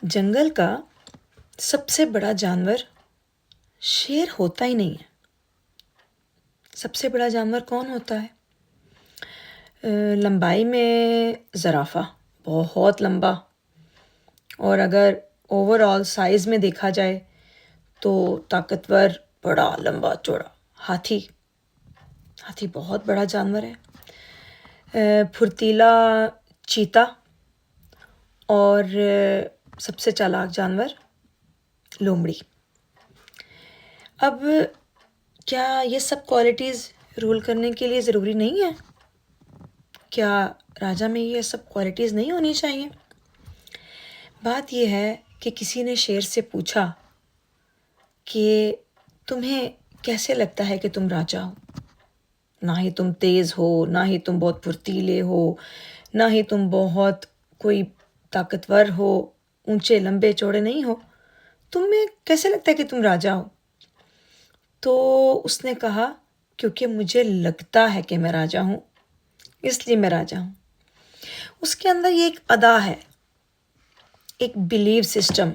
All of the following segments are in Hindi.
जंगल का सबसे बड़ा जानवर शेर होता ही नहीं है। सबसे बड़ा जानवर कौन होता है? लंबाई में ज़राफ़ा, बहुत लंबा। और अगर ओवरऑल साइज़ में देखा जाए तो ताकतवर, बड़ा लंबा चौड़ा हाथी। हाथी बहुत बड़ा जानवर है। फुर्तीला चीता। और सबसे चालाक जानवर लोमड़ी। अब क्या ये सब क्वालिटीज़ रूल करने के लिए ज़रूरी नहीं है? क्या राजा में ये सब क्वालिटीज़ नहीं होनी चाहिए? बात यह है कि किसी ने शेर से पूछा कि तुम्हें कैसे लगता है कि तुम राजा हो? ना ही तुम तेज़ हो, ना ही तुम बहुत फुर्तीले हो, ना ही तुम बहुत कोई ताकतवर हो, ऊंचे लंबे चौड़े नहीं हो। तुम्हें कैसे लगता है कि तुम राजा हो? तो उसने कहा, क्योंकि मुझे लगता है कि मैं राजा हूँ, इसलिए मैं राजा हूँ। उसके अंदर ये एक अदा है, एक बिलीव सिस्टम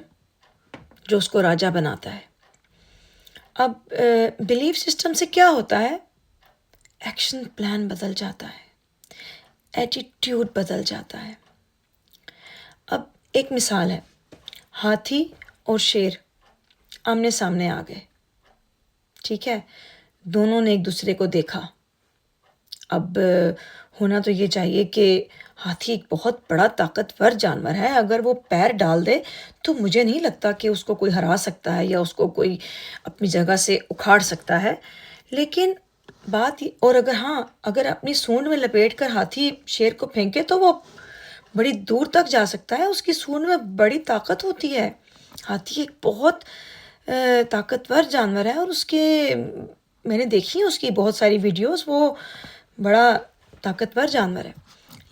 जो उसको राजा बनाता है। अब बिलीव सिस्टम से क्या होता है? एक्शन प्लान बदल जाता है, एटीट्यूड बदल जाता है। अब एक मिसाल है, हाथी और शेर आमने सामने आ गए, ठीक है, दोनों ने एक दूसरे को देखा। अब होना तो ये चाहिए कि हाथी एक बहुत बड़ा ताकतवर जानवर है, अगर वो पैर डाल दे तो मुझे नहीं लगता कि उसको कोई हरा सकता है या उसको कोई अपनी जगह से उखाड़ सकता है। लेकिन और अगर अपनी सूंड में लपेट कर हाथी शेर को फेंके तो वो बड़ी दूर तक जा सकता है, उसकी सूंड में बड़ी ताकत होती है। हाथी एक बहुत ताकतवर जानवर है और मैंने देखी है उसकी बहुत सारी वीडियोस, वो बड़ा ताकतवर जानवर है।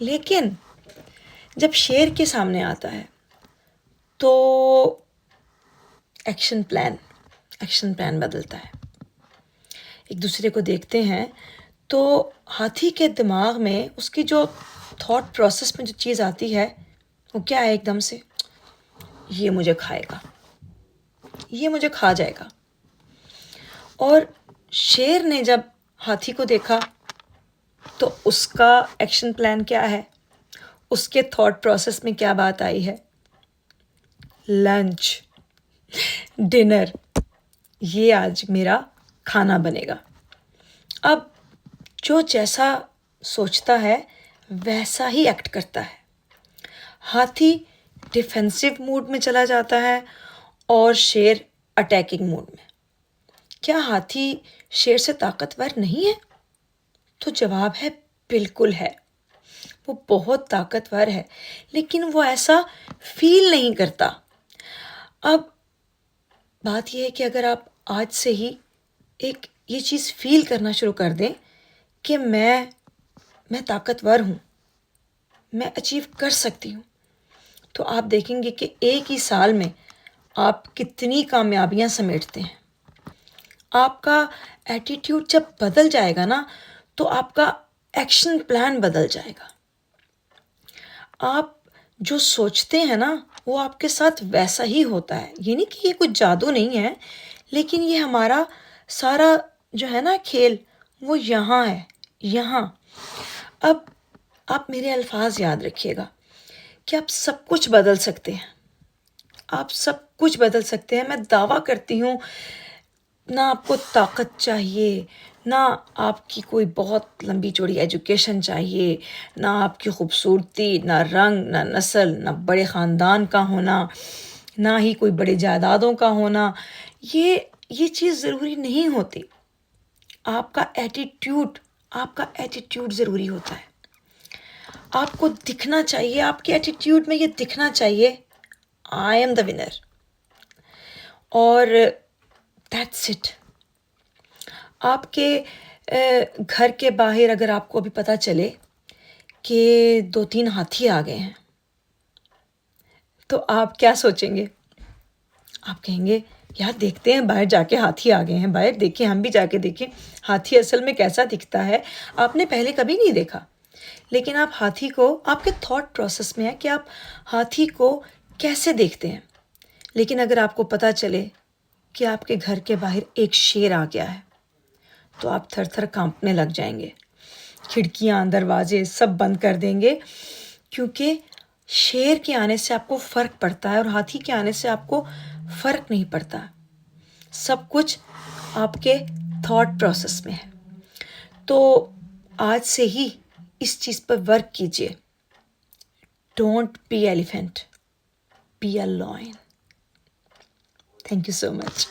लेकिन जब शेर के सामने आता है तो एक्शन प्लान बदलता है। एक दूसरे को देखते हैं तो हाथी के दिमाग में उसकी जो थॉट प्रोसेस में जो चीज़ आती है वो क्या है? एकदम से ये मुझे खाएगा, ये मुझे खा जाएगा। और शेर ने जब हाथी को देखा तो उसका एक्शन प्लान क्या है? उसके थॉट प्रोसेस में क्या बात आई है? लंच, डिनर, ये आज मेरा खाना बनेगा। अब जो जैसा सोचता है वैसा ही एक्ट करता है। हाथी डिफेंसिव मूड में चला जाता है और शेर अटैकिंग मूड में। क्या हाथी शेर से ताकतवर नहीं है? तो जवाब है बिल्कुल है। वो बहुत ताकतवर है, लेकिन वो ऐसा फील नहीं करता। अब बात यह है कि अगर आप आज से ही एक ये चीज़ फील करना शुरू कर दें कि मैं ताकतवर हूँ, मैं अचीव कर सकती हूँ, तो आप देखेंगे कि एक ही साल में आप कितनी कामयाबियाँ समेटते हैं। आपका एटीट्यूड जब बदल जाएगा ना, तो आपका एक्शन प्लान बदल जाएगा। आप जो सोचते हैं ना वो आपके साथ वैसा ही होता है। ये नहीं कि ये कुछ जादू नहीं है, लेकिन ये हमारा सारा जो है ना खेल, वो यहाँ है, यहाँ। अब आप मेरे अल्फाज याद रखिएगा कि आप सब कुछ बदल सकते हैं, आप सब कुछ बदल सकते हैं। मैं दावा करती हूँ, ना आपको ताकत चाहिए, ना आपकी कोई बहुत लंबी चौड़ी एजुकेशन चाहिए, ना आपकी खूबसूरती, ना रंग, ना नस्ल, ना बड़े ख़ानदान का होना, ना ही कोई बड़े जायदादों का होना। ये चीज़ ज़रूरी नहीं होती। आपका एटीट्यूड ज़रूरी होता है। आपको दिखना चाहिए, आपके एटीट्यूड में ये दिखना चाहिए, आई एम द विनर, और दैट्स इट। आपके घर के बाहर अगर आपको अभी पता चले कि 2-3 हाथी आ गए हैं, तो आप क्या सोचेंगे? आप कहेंगे, यार देखते हैं, बाहर जाके हाथी आ गए हैं, बाहर देखें, हम भी जाके देखें हाथी असल में कैसा दिखता है। आपने पहले कभी नहीं देखा, लेकिन आप हाथी को, आपके थॉट प्रोसेस में है कि आप हाथी को कैसे देखते हैं, लेकिन अगर आपको पता चले कि आपके घर के बाहर एक शेर आ गया है तो आप थर थर कांपने लग जाएंगे, खिड़कियाँ दरवाजे सब बंद कर देंगे, क्योंकि शेर के आने से आपको फ़र्क पड़ता है और हाथी के आने से आपको फ़र्क नहीं पड़ता। सब कुछ आपके थॉट प्रोसेस में है। तो आज से ही इस चीज़ पर वर्क कीजिए। Don't be elephant, be a lion. Thank you so much.